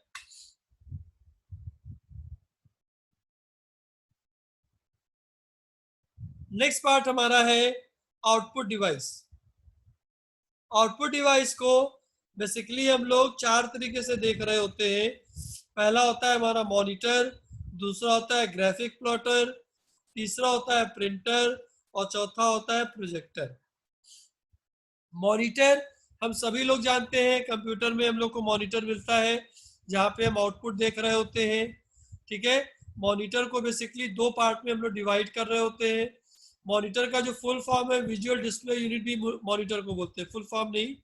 नेक्स्ट पार्ट हमारा है आउटपुट डिवाइस। आउटपुट डिवाइस को बेसिकली हम लोग 4 तरीके से देख रहे होते हैं। पहला होता है हमारा मॉनिटर, दूसरा होता है ग्राफिक प्लॉटर, तीसरा होता है प्रिंटर और चौथा होता है प्रोजेक्टर। मॉनिटर हम सभी लोग जानते हैं, कंप्यूटर में हम लोग को मॉनिटर मिलता है जहाँ पे हम आउटपुट देख रहे होते हैं। ठीक है, मॉनिटर को बेसिकली 2 पार्ट में हम लोग डिवाइड कर रहे होते हैं। मॉनिटर का जो फुल फॉर्म है विजुअल डिस्प्ले यूनिट भी मॉनिटर को बोलते हैं, फुल फॉर्म नहीं,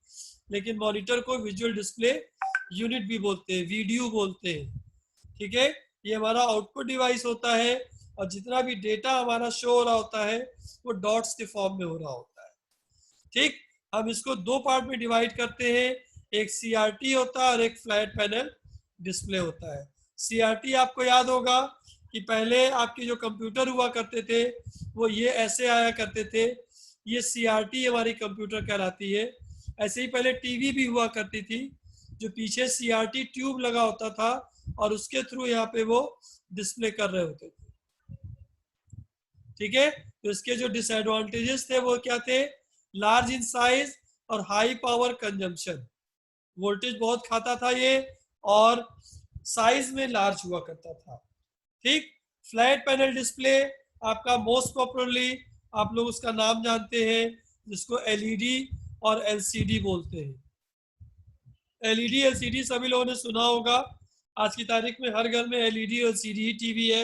लेकिन मॉनिटर को विजुअल डिस्प्ले यूनिट भी बोलते हैं, वीडियो बोलते हैं। ठीक है, ये हमारा आउटपुट डिवाइस होता है और जितना भी डेटा हमारा शो हो रहा होता है वो डॉट्स के फॉर्म में हो रहा होता है। ठीक, हम इसको 2 पार्ट में डिवाइड करते हैं, एक सीआरटी होता है और एक फ्लैट पैनल डिस्प्ले होता है। सीआरटी आपको याद होगा कि पहले आपके जो कंप्यूटर हुआ करते थे वो ये ऐसे आया करते थे, ये सीआरटी हमारी कंप्यूटर कहलाती है। ऐसे ही पहले टीवी भी हुआ करती थी जो पीछे सीआरटी ट्यूब लगा होता था और उसके थ्रू यहाँ पे वो डिस्प्ले कर रहे होते थे। ठीक है, तो इसके जो डिसएडवांटेजेस थे वो क्या थे? लार्ज इन साइज और हाई पावर कंजम्पशन, वोल्टेज बहुत खाता था ये और साइज में लार्ज हुआ करता था। ठीक, फ्लैट पैनल डिस्प्ले आपका मोस्ट पॉपुलरली आप लोग उसका नाम जानते हैं जिसको एलईडी और एलसीडी बोलते हैं। एलईडी एलसीडी सभी लोगों ने सुना होगा, आज की तारीख में हर घर में एलईडी और एलसीडी ही टीवी है।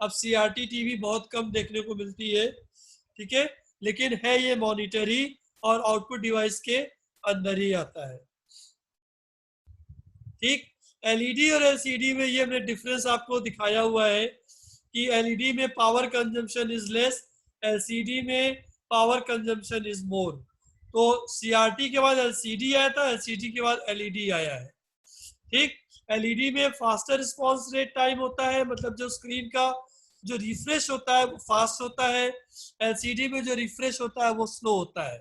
अब सीआरटी टीवी बहुत कम देखने को मिलती है। ठीक है, लेकिन है ये मॉनिटर ही और आउटपुट डिवाइस के अंदर ही आता है। ठीक, एलईडी और एलसीडी में ये हमने डिफरेंस आपको दिखाया हुआ है कि एलईडी में power consumption is less, LCD में पावर कंजम्पशन इज मोर। तो सीआरटी के बाद एलसीडी आया था, एलसीडी के बाद एलईडी आया है। ठीक, एलईडी में फास्टर रिस्पॉन्स रेट टाइम होता है, मतलब जो स्क्रीन का जो रिफ्रेश होता है वो फास्ट होता है, एलसीडी में जो रिफ्रेश होता है वो स्लो होता है।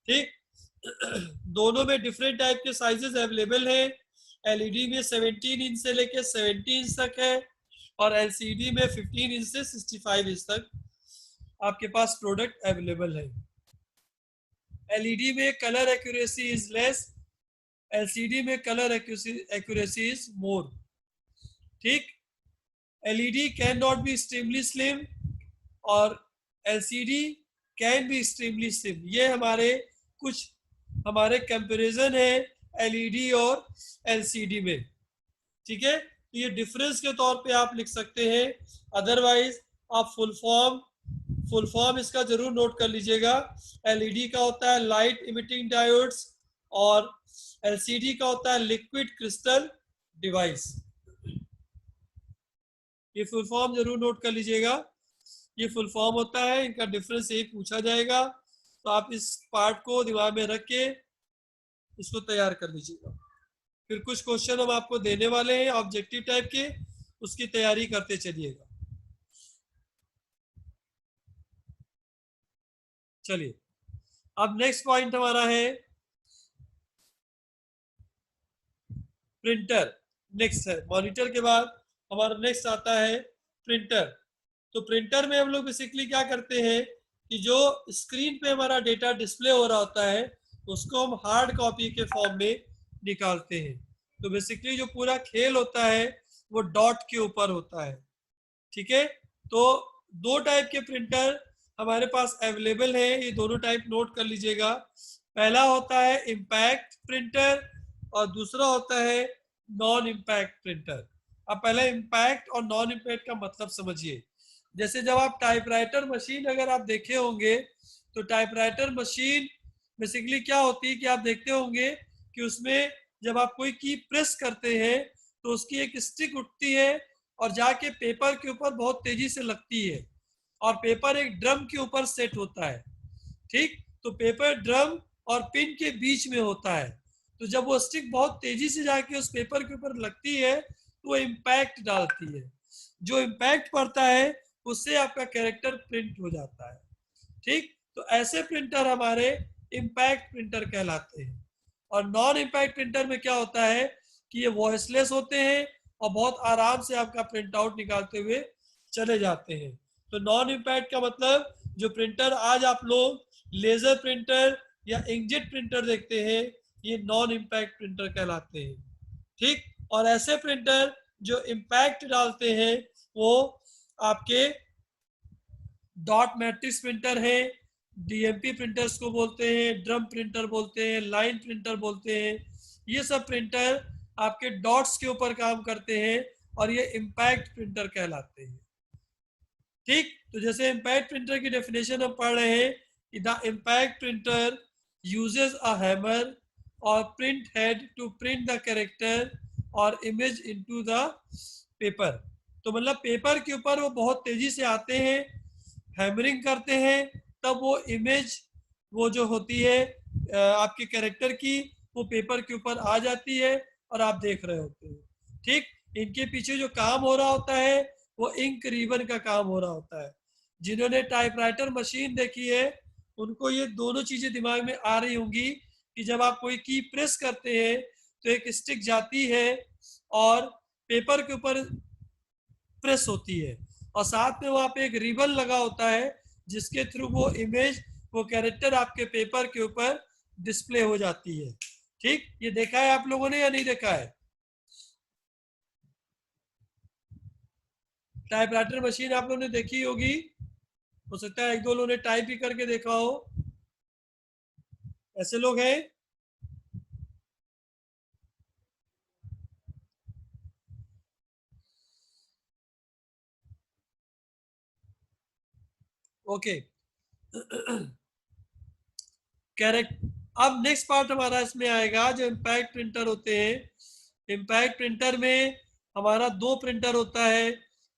ठीक, दोनों में डिफरेंट टाइप के साइजेस अवेलेबल है। एलईडी में 17 इंच से लेके 70 इंच तक है और एलसीडी में 15 इंच से 65 इंच तक आपके पास प्रोडक्ट अवेलेबल है। एलईडी में colour accuracy is less, LCD में कलर एक्यूरेसी इज मोर। ठीक, LED can not be extremely slim और LCD can be extremely slim. ये हमारे कुछ हमारे कंपैरिजन है एलईडी और एलसीडी में। ठीक है, तो ये डिफरेंस के तौर पे आप लिख सकते हैं, अदरवाइज आप फुल फॉर्म इसका जरूर नोट कर लीजिएगा। एलईडी का होता है लाइट इमिटिंग डायोड्स और एलसीडी का होता है लिक्विड क्रिस्टल डिवाइस। ये फुल फॉर्म जरूर नोट कर लीजिएगा, ये फुल फॉर्म होता है, इनका डिफरेंस यही पूछा जाएगा, तो आप इस पार्ट को दिमाग में रख के इसको तैयार कर लीजिएगा। फिर कुछ क्वेश्चन हम आपको देने वाले हैं ऑब्जेक्टिव टाइप के, उसकी तैयारी करते चलिएगा। चलिए, अब नेक्स्ट पॉइंट हमारा है प्रिंटर। नेक्स्ट है मॉनिटर के बाद हमारा नेक्स्ट आता है प्रिंटर। तो प्रिंटर में हम लोग बेसिकली क्या करते हैं कि जो स्क्रीन पे हमारा डेटा डिस्प्ले हो रहा होता है उसको हम हार्ड कॉपी के फॉर्म में निकालते हैं। तो बेसिकली जो पूरा खेल होता है वो डॉट के ऊपर होता है। ठीक है, तो 2 टाइप के प्रिंटर हमारे पास अवेलेबल है, ये दोनों टाइप नोट कर लीजिएगा। पहला होता है इम्पैक्ट प्रिंटर और दूसरा होता है नॉन इम्पैक्ट प्रिंटर। अब पहले इम्पैक्ट और नॉन इम्पैक्ट का मतलब समझिए। जैसे जब आप टाइपराइटर मशीन अगर आप देखे होंगे तो टाइपराइटर मशीन बेसिकली क्या होती है कि आप देखते होंगे कि उसमें जब आप कोई की प्रेस करते हैं तो उसकी एक स्टिक उठती है और जाके पेपर के ऊपर बहुत तेजी से लगती है और पेपर एक ड्रम के ऊपर सेट होता है। ठीक, तो पेपर ड्रम और पिन के बीच में होता है। तो जब वो स्टिक बहुत तेजी से जाके उस पेपर के ऊपर लगती है तो वो इम्पैक्ट डालती है। जो इम्पैक्ट पड़ता है उससे आपका कैरेक्टर प्रिंट हो जाता है। ठीक, तो ऐसे प्रिंटर हमारे इम्पैक्ट प्रिंटर कहलाते हैं। और नॉन इम्पैक्ट प्रिंटर में क्या होता है कि ये वॉइसलेस होते हैं और बहुत आराम से आपका प्रिंट आउट निकालते हुए चले जाते हैं। तो नॉन इम्पैक्ट का मतलब जो प्रिंटर आज आप लोग लेजर प्रिंटर या इंकजेट प्रिंटर देखते हैं, ये नॉन इम्पैक्ट प्रिंटर कहलाते हैं। ठीक, और ऐसे प्रिंटर जो इम्पैक्ट डालते हैं वो आपके डॉट मैट्रिक्स प्रिंटर है, डीएमपी प्रिंटर्स को बोलते हैं, ड्रम प्रिंटर बोलते हैं, लाइन प्रिंटर बोलते हैं। ये सब प्रिंटर आपके डॉट्स के ऊपर काम करते हैं और ये इम्पैक्ट प्रिंटर कहलाते हैं। ठीक, तो जैसे इम्पैक्ट प्रिंटर की डेफिनेशन हम पढ़ रहे हैं कि the impact printer uses a hammer और print head to print the character और इमेज इनटू द पेपर। तो मतलब पेपर के ऊपर वो बहुत तेजी से आते हैं, हैमरिंग करते हैं, तब वो इमेज वो जो होती है आपके कैरेक्टर की, वो पेपर के ऊपर आ जाती है और आप देख रहे होते हैं। ठीक, इनके पीछे जो काम हो रहा होता है वो इंक रिबन का काम हो रहा होता है। जिन्होंने टाइपराइटर मशीन देखी है उनको ये दोनों चीजें दिमाग में आ रही होंगी कि जब आप कोई की प्रेस करते हैं तो एक स्टिक जाती है और पेपर के ऊपर प्रेस होती है और साथ में वहां पे एक रिबन लगा होता है जिसके थ्रू वो इमेज, वो कैरेक्टर आपके पेपर के ऊपर डिस्प्ले हो जाती है। ठीक, ये देखा है आप लोगों ने या नहीं देखा है? टाइपराइटर मशीन आप लोगों ने देखी होगी, हो सकता है एक दो लोगों ने टाइप भी करके देखा हो। ऐसे लोग हैं? ओके। कैरेक्ट, अब नेक्स्ट पार्ट हमारा इसमें आएगा जो इम्पैक्ट प्रिंटर होते हैं। इम्पैक्ट प्रिंटर में हमारा दो प्रिंटर होता है,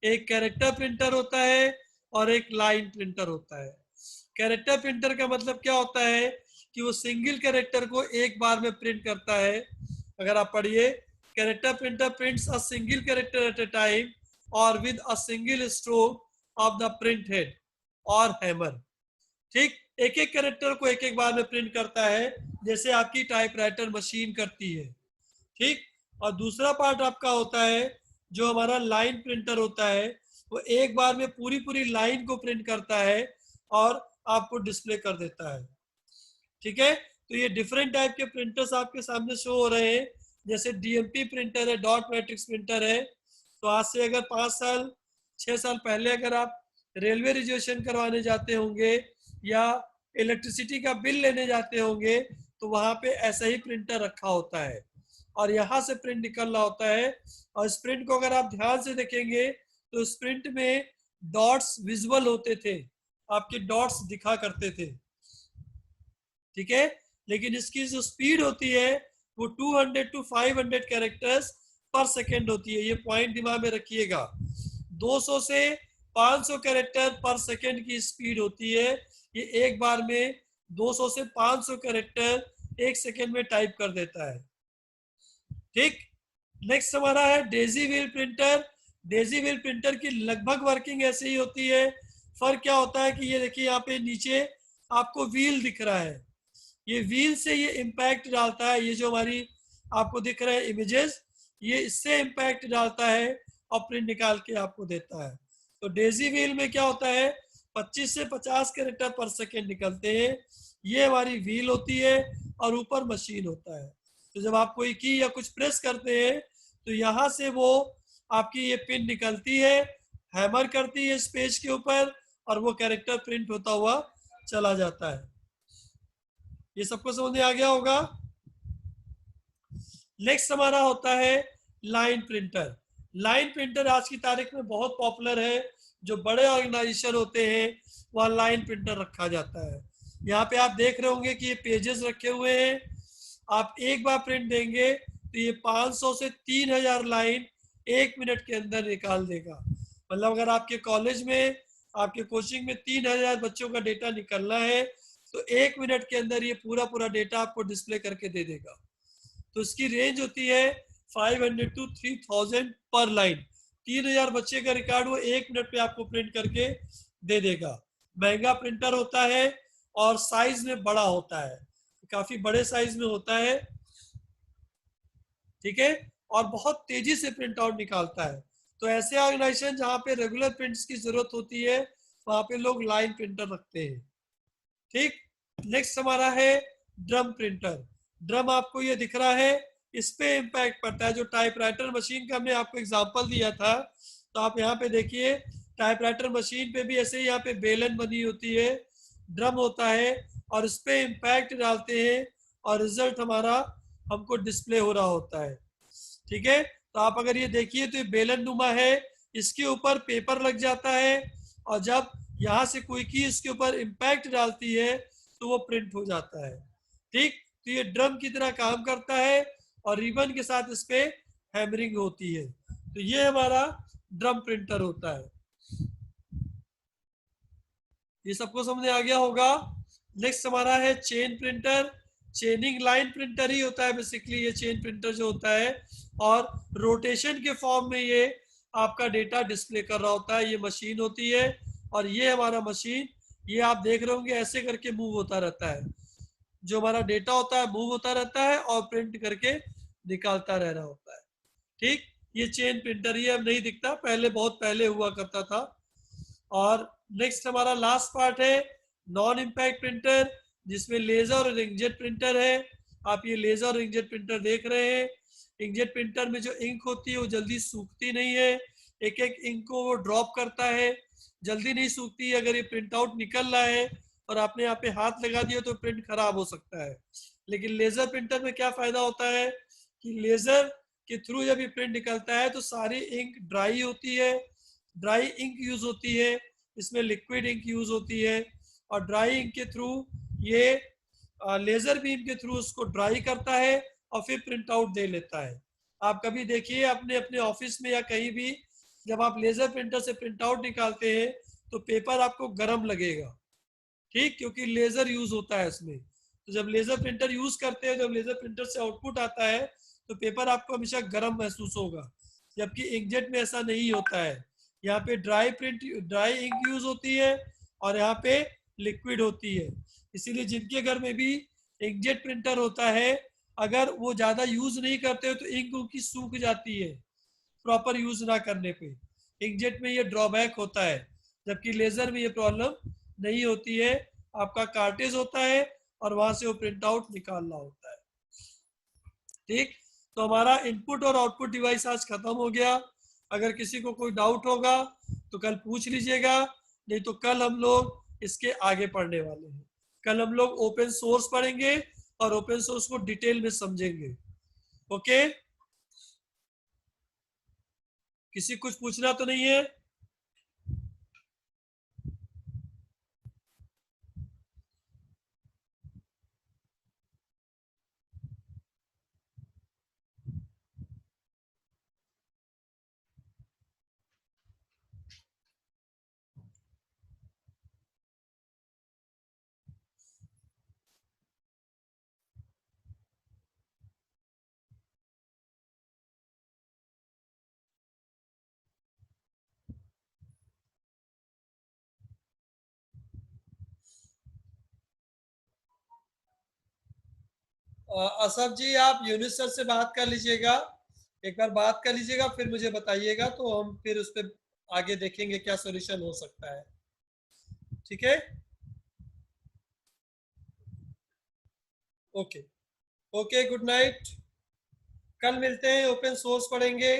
एक कैरेक्टर प्रिंटर होता है और एक लाइन प्रिंटर होता है। कैरेक्टर प्रिंटर का मतलब क्या होता है कि वो सिंगल कैरेक्टर को एक बार में प्रिंट करता है। अगर आप पढ़िए, character printer prints a single character at a time और with a single stroke of the print head और हैमर। ठीक, एक एक कैरेक्टर को एक एक बार में प्रिंट करता है जैसे आपकी टाइपराइटर मशीन करती है। ठीक, और दूसरा पार्ट आपका होता है जो हमारा लाइन प्रिंटर होता है, वो एक बार में पूरी पूरी लाइन को प्रिंट करता है और आपको डिस्प्ले कर देता है। ठीक है, तो ये डिफरेंट टाइप के प्रिंटर्स आपके सामने शो हो रहे हैं। जैसे डीएमपी प्रिंटर है, डॉट मैट्रिक्स प्रिंटर है। तो आज से अगर 5 साल 6 साल पहले अगर आप रेलवे रिजर्वेशन करवाने जाते होंगे या इलेक्ट्रिसिटी का बिल लेने जाते होंगे तो वहां पे ऐसा ही प्रिंटर रखा होता है और यहाँ से प्रिंट निकल रहा होता है। और इस प्रिंट को अगर आप ध्यान से देखेंगे तो इस प्रिंट में डॉट्स विजुअल होते थे, आपके डॉट्स दिखा करते थे। ठीक है, लेकिन इसकी जो स्पीड होती है वो 200 टू 500 कैरेक्टर्स पर सेकेंड होती है। ये पॉइंट दिमाग में रखिएगा, 200 से 500 कैरेक्टर पर सेकेंड की स्पीड होती है। ये एक बार में 200 से 500 कैरेक्टर एक सेकेंड में टाइप कर देता है। ठीक, नेक्स्ट हमारा है Daisy wheel printer. Daisy wheel printer की लगभग वर्किंग ऐसे ही होती है। फर्क क्या होता है कि ये देखिए यहाँ पे नीचे आपको व्हील दिख रहा है, ये व्हील से ये इम्पैक्ट डालता है। ये जो हमारी आपको दिख रहा है इमेजेस, ये इससे इम्पैक्ट डालता है और प्रिंट निकाल के आपको देता है। तो डेजी व्हील में क्या होता है, 25 से 50 कैरेक्टर पर सेकेंड निकलते हैं। ये हमारी व्हील होती है और ऊपर मशीन होता है। तो जब आप कोई की या कुछ प्रेस करते हैं तो यहाँ से वो आपकी ये पिन निकलती है, हैमर करती है इस पेज के ऊपर और वो कैरेक्टर प्रिंट होता हुआ चला जाता है। ये सबको समझ में आ गया होगा। नेक्स्ट हमारा होता है लाइन प्रिंटर। लाइन प्रिंटर आज की तारीख में बहुत पॉपुलर है। जो बड़े ऑर्गेनाइजेशन होते हैं वहाँ लाइन प्रिंटर रखा जाता है। यहाँ पे आप देख रहे होंगे कि ये पेजेस रखे हुए हैं। आप एक बार प्रिंट देंगे तो ये 500 से 3000 लाइन 1 मिनट के अंदर निकाल देगा। मतलब अगर आपके कॉलेज में, आपके कोचिंग में 3000 बच्चों का डेटा निकलना है तो 1 मिनट के अंदर ये पूरा पूरा डेटा आपको डिस्प्ले करके दे देगा। तो इसकी रेंज होती है 500 to 3000 पर लाइन। 3000 बच्चे का रिकॉर्ड वो 1 मिनट पे आपको प्रिंट करके दे देगा। महंगा प्रिंटर होता है और साइज में बड़ा होता है, काफी बड़े साइज में होता है, ठीक है, और बहुत तेजी से प्रिंट आउट निकालता है। तो ऐसे ऑर्गेनाइजेशन जहाँ पे रेगुलर प्रिंट्स की जरूरत होती है वहां पे लोग लाइन प्रिंटर रखते हैं। ठीक, नेक्स्ट हमारा है ड्रम प्रिंटर। ड्रम आपको ये दिख रहा है, इस पे इम्पैक्ट पड़ता है। जो टाइपराइटर मशीन का हमने आपको एग्जांपल दिया था, तो आप यहाँ पे देखिए टाइपराइटर मशीन पे भी ऐसे ही यहाँ पे बेलन बनी होती है, ड्रम होता है, और इस पे इम्पैक्ट डालते हैं और रिजल्ट हमारा हमको डिस्प्ले हो रहा होता है। ठीक है, तो आप अगर ये देखिए तो ये बेलन नुमा है, इसके ऊपर पेपर लग जाता है और जब यहाँ से कोई की इसके ऊपर इम्पैक्ट डालती है तो वो प्रिंट हो जाता है। ठीक, तो ये ड्रम की तरह काम करता है और रिबन के साथ इस पे हैमरिंग होती है। तो ये हमारा ड्रम प्रिंटर होता है। ये सबको समझ आ गया होगा। नेक्स्ट हमारा है chain printer. Chaining line printer ही होता है बेसिकली ये चेन प्रिंटर जो होता है, और रोटेशन के फॉर्म में ये आपका डेटा डिस्प्ले कर रहा होता है। ये मशीन होती है और ये हमारा मशीन, ये आप देख रहे होंगे ऐसे करके मूव होता रहता है। जो हमारा डेटा होता है मूव होता रहता है और प्रिंट करके निकालता रह रहा होता है। ठीक, ये चेन प्रिंटर, ये अब नहीं दिखता, पहले बहुत पहले हुआ करता था। और नेक्स्ट हमारा लास्ट पार्ट है नॉन इम्पैक्ट प्रिंटर, जिसमें लेजर और इंकजेट प्रिंटर है। आप ये लेजर और इंकजेट प्रिंटर देख रहे हैं। इंकजेट प्रिंटर में जो इंक होती है वो जल्दी सूखती नहीं है, एक एक इंक को वो ड्रॉप करता है, जल्दी नहीं सूखती है। अगर ये प्रिंट आउट निकल रहा है और आपने यहाँ पे हाथ लगा दिया तो प्रिंट खराब हो सकता है। लेकिन लेजर प्रिंटर में क्या फायदा होता है कि लेजर के थ्रू जब ये प्रिंट निकलता है तो सारी इंक ड्राई होती है, ड्राई इंक यूज होती है, इसमें लिक्विड इंक यूज होती है, और ड्राई इंक के थ्रू ये लेजर बीम के थ्रू उसको ड्राई करता है और फिर प्रिंट आउट दे लेता है। आप कभी देखिए अपने अपने ऑफिस में या कहीं भी, जब आप लेजर प्रिंटर से प्रिंट आउट निकालते हैं तो पेपर आपको गर्म लगेगा। ठीक, क्योंकि लेजर यूज होता है इसमें। तो जब लेजर प्रिंटर यूज करते हैं, जब लेजर प्रिंटर से आउटपुट आता है तो पेपर आपको हमेशा गर्म महसूस होगा, जबकि इंकजेट में ऐसा नहीं होता है। यहाँ पे ड्राई इंक यूज होती है और यहाँ पे लिक्विड होती है। इसीलिए जिनके घर में भी इंकजेट प्रिंटर होता है, अगर वो ज्यादा यूज नहीं करते हो तो इंक उनकी सूख जाती है प्रॉपर यूज ना करने पे। इंकजेट में ये ड्रॉबैक होता है, जबकि लेजर में ये प्रॉब्लम नहीं होती है। आपका कार्टेज होता है और वहां से वो प्रिंट आउट निकालना होता है। ठीक, तो हमारा इनपुट और आउटपुट डिवाइस आज खत्म हो गया। अगर किसी को कोई डाउट होगा तो कल पूछ लीजिएगा, नहीं तो कल हम लोग इसके आगे पढ़ने वाले हैं। कल हम लोग ओपन सोर्स पढ़ेंगे और ओपन सोर्स को डिटेल में समझेंगे। ओके, किसी कुछ पूछना तो नहीं है? असफ जी, आप यूनिस सर से बात कर लीजिएगा, एक बार बात कर लीजिएगा फिर मुझे बताइएगा, तो हम फिर उस पर आगे देखेंगे क्या सोल्यूशन हो सकता है। ठीक है, ओके। Okay, good night. कल मिलते हैं, ओपन सोर्स पढ़ेंगे।